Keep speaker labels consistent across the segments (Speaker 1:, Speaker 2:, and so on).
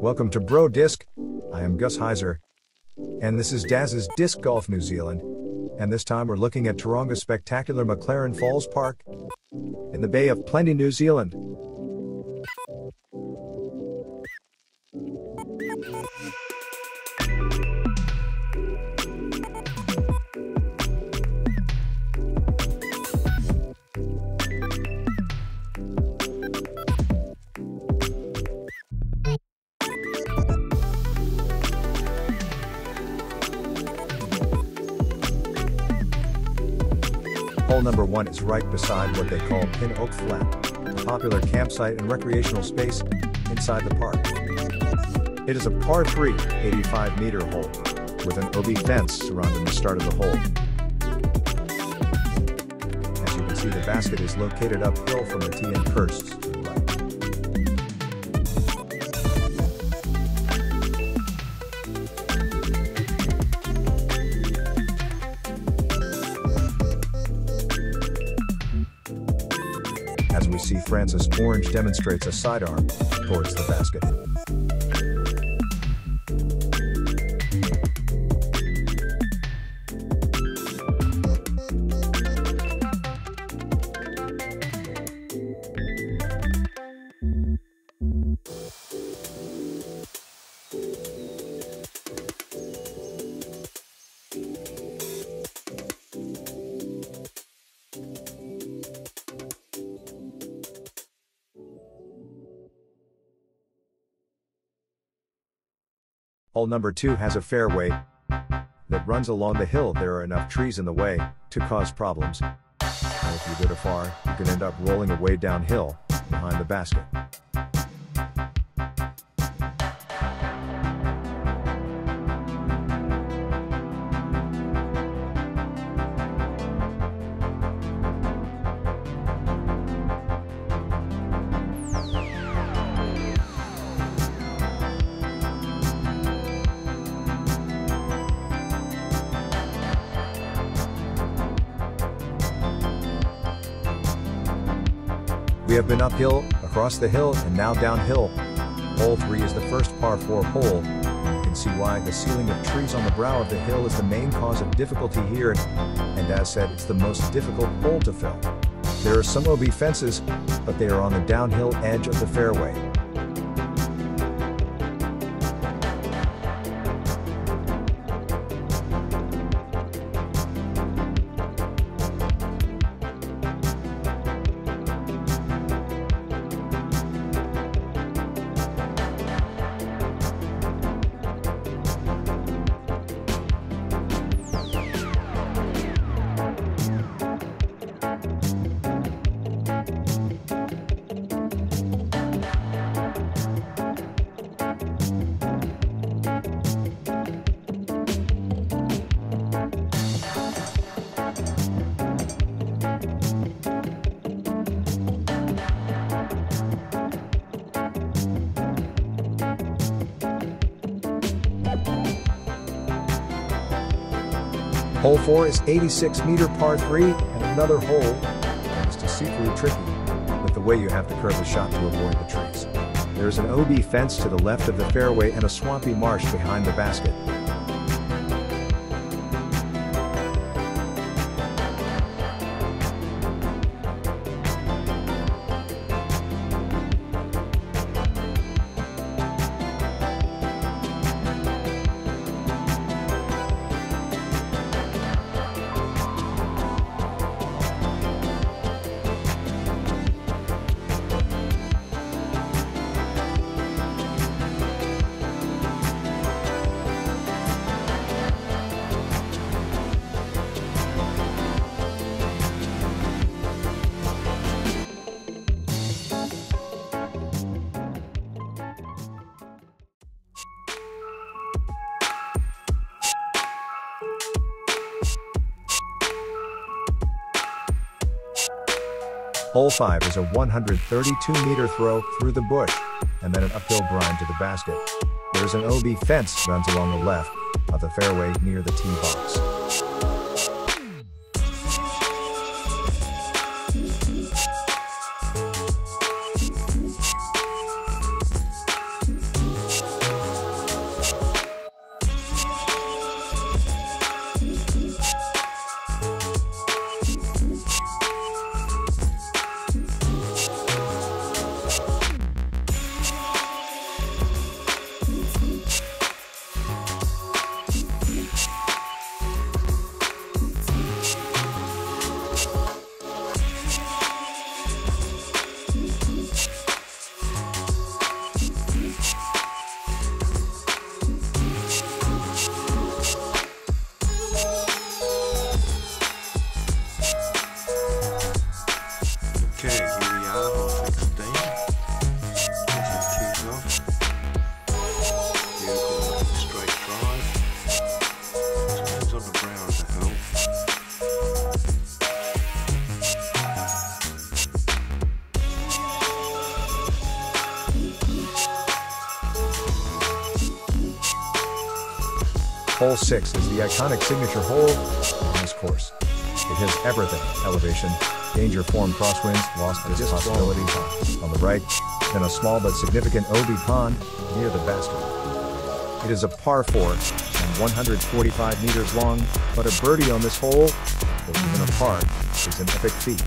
Speaker 1: Welcome to Bro Disc. I am Gus Heiser, and this is Daz's Disc Golf New Zealand. And this time we're looking at Taronga's spectacular McLaren Falls Park in the Bay of Plenty, New Zealand. Hole number 1 is right beside what they call Pin Oak Flat, a popular campsite and recreational space inside the park. It is a par 3, 85-meter hole, with an OB fence surrounding the start of the hole. As you can see, the basket is located uphill from the tee and curves to the right. As we see, Francis Orange demonstrates a sidearm towards the basket. Hole number 2 has a fairway that runs along the hill. There are enough trees in the way to cause problems, and if you go too far, you can end up rolling away downhill behind the basket. We have been uphill, across the hill, and now downhill. Hole 3 is the first par 4 hole, and you can see why the ceiling of trees on the brow of the hill is the main cause of difficulty here, and as said, it's the most difficult hole to fill. There are some OB fences, but they are on the downhill edge of the fairway. Hole 4 is 86-meter par 3 and another hole that is deceitfully tricky with the way you have to curve the shot to avoid the trees. There is an OB fence to the left of the fairway and a swampy marsh behind the basket. Hole 5 is a 132-meter throw through the bush, and then an uphill grind to the basket. There is an OB fence runs along the left of the fairway near the tee box. Hole 6 is the iconic signature hole on this course. It has everything: elevation, danger form crosswinds, lost disc possibilities on the right, then a small but significant OB pond near the basket. It is a par 4 and 145 meters long, but a birdie on this hole, or even a par, is an epic feat.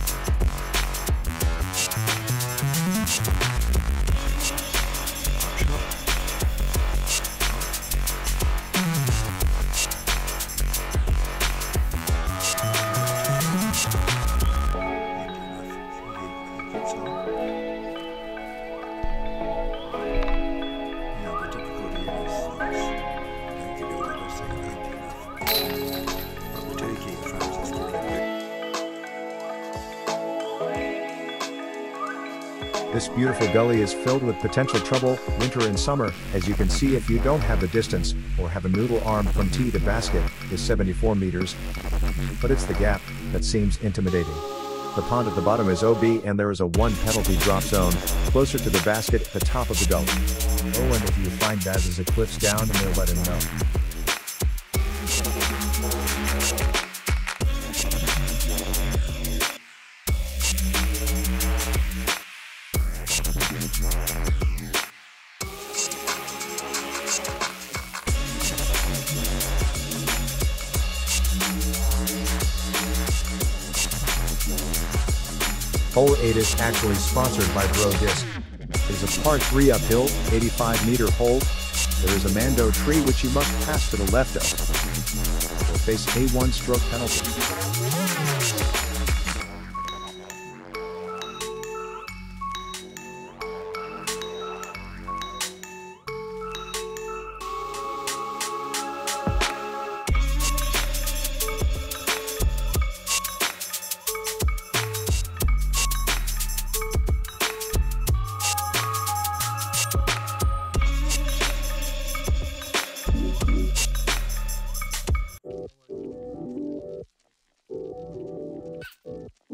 Speaker 1: This beautiful gully is filled with potential trouble, winter and summer, as you can see if you don't have the distance, or have a noodle arm from tee to basket, is 74 meters. But it's the gap that seems intimidating. The pond at the bottom is OB and there is a 1 penalty drop zone, closer to the basket at the top of the gully. Oh, and if you find Daz's eclipse down, then let him know. Hole 8 is actually sponsored by Bro Disc. It is a par 3 uphill, 85-meter hole. There is a Mando tree which you must pass to the left of, or face a 1-stroke penalty.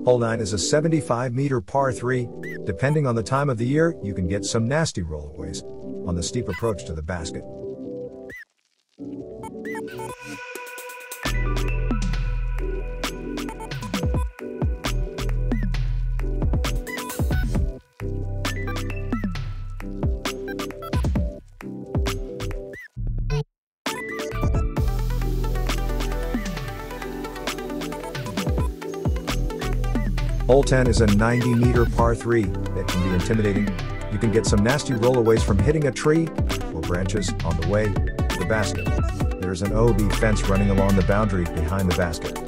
Speaker 1: Hole 9 is a 75-meter par 3. Depending on the time of the year, you can get some nasty rollaways on the steep approach to the basket. Hole 10 is a 90-meter par 3 that can be intimidating. You can get some nasty rollaways from hitting a tree or branches on the way to the basket. There is an OB fence running along the boundary behind the basket.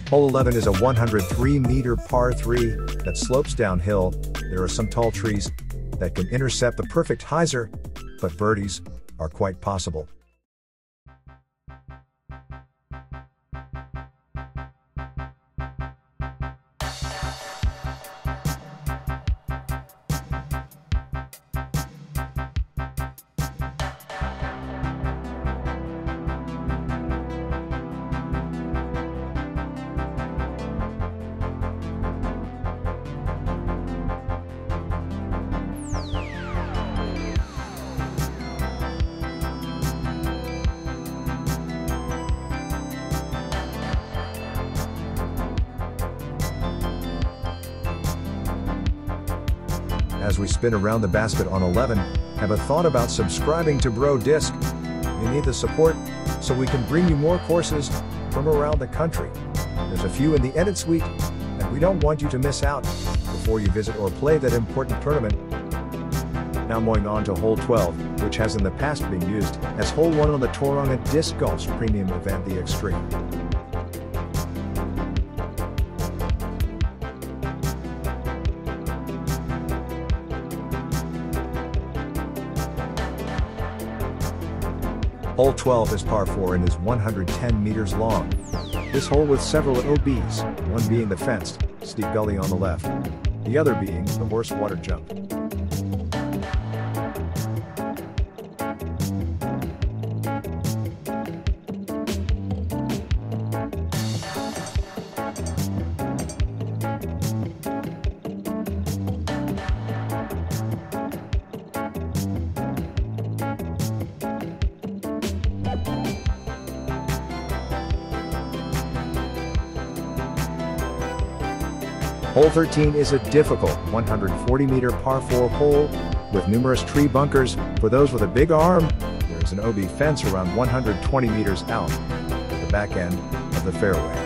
Speaker 1: Hole 11 is a 103-meter par 3 that slopes downhill. There are some tall trees that can intercept the perfect hyzer, but birdies are quite possible. As we spin around the basket on 11, have a thought about subscribing to Bro Disc? You need the support, so we can bring you more courses from around the country. There's a few in the edit suite, and we don't want you to miss out before you visit or play that important tournament. Now moving on to hole 12, which has in the past been used as hole 1 on the Tauranga Disc Golf's premium event, the Extreme. Hole 12 is par 4 and is 110 meters long. This hole with several OBs, one being the fenced, steep gully on the left. the other being the horse water jump. Hole 13 is a difficult 140-meter par 4 hole with numerous tree bunkers. For those with a big arm, there is an OB fence around 120 meters out at the back end of the fairway.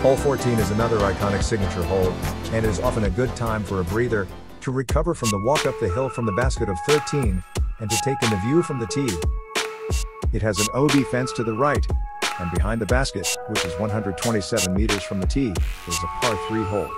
Speaker 1: Hole 14 is another iconic signature hole, and it is often a good time for a breather, to recover from the walk up the hill from the basket of 13, and to take in the view from the tee. It has an OB fence to the right, and behind the basket, which is 127 meters from the tee, is a par 3 hole.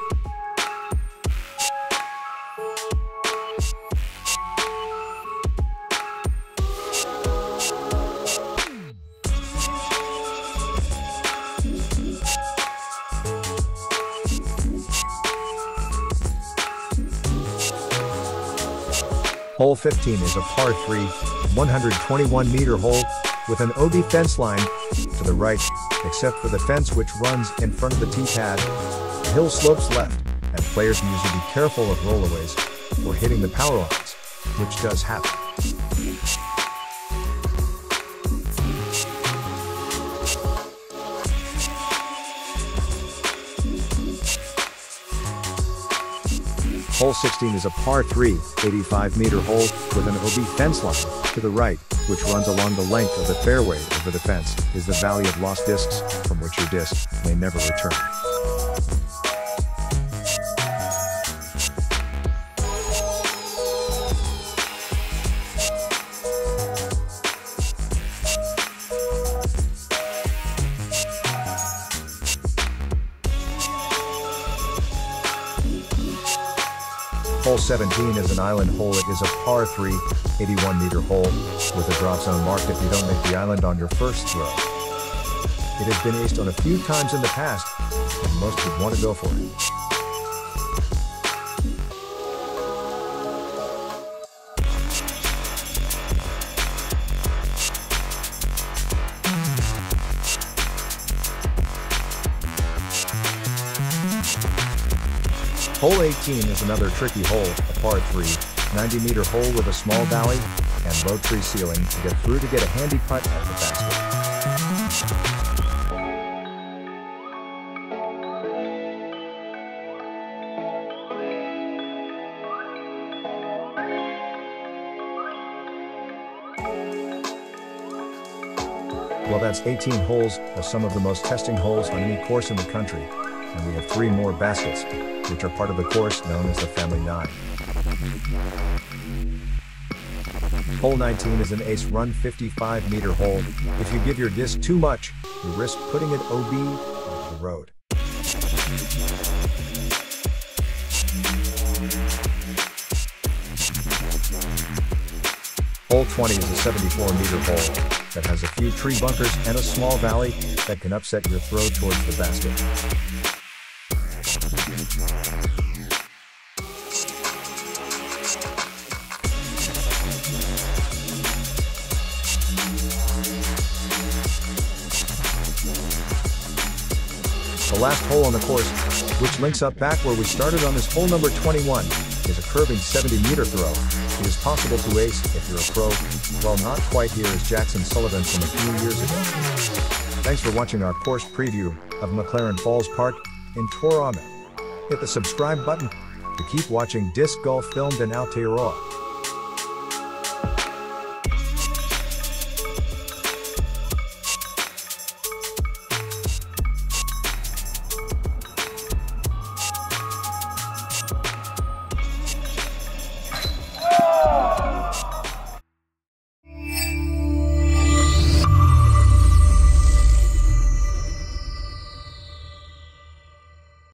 Speaker 1: Hole 15 is a par 3, 121-meter hole with an OB fence line to the right, except for the fence which runs in front of the tee pad. The hill slopes left, and players need to be careful of rollaways or hitting the power lines, which does happen. Hole 16 is a par 3, 85-meter hole with an OB fence line to the right, which runs along the length of the fairway. Over the fence is the Valley of Lost Discs, from which your disc may never return. Hole 17 is an island hole. It is a par 3, 81-meter hole with a drop zone marked if you don't make the island on your first throw. It has been aced on a few times in the past, and most would want to go for it. Hole 18 is another tricky hole, a par 3, 90-meter hole with a small valley and low tree ceiling to get through to get a handy putt at the basket. Well, that's 18 holes of some of the most testing holes on any course in the country, and we have 3 more baskets, which are part of the course known as the Family 9. Hole 19 is an ace run 55-meter hole. If you give your disc too much, you risk putting it OB onto the road. Hole 20 is a 74-meter hole that has a few tree bunkers and a small valley that can upset your throw towards the basket. The last hole on the course, which links up back where we started on this hole number 21, is a curving 70-meter throw. It is possible to ace if you're a pro, while not quite here is Jackson Sullivan from a few years ago. Thanks for watching our course preview of McLaren Falls Park in Toronto. Hit the subscribe button to keep watching disc golf filmed in Aotearoa.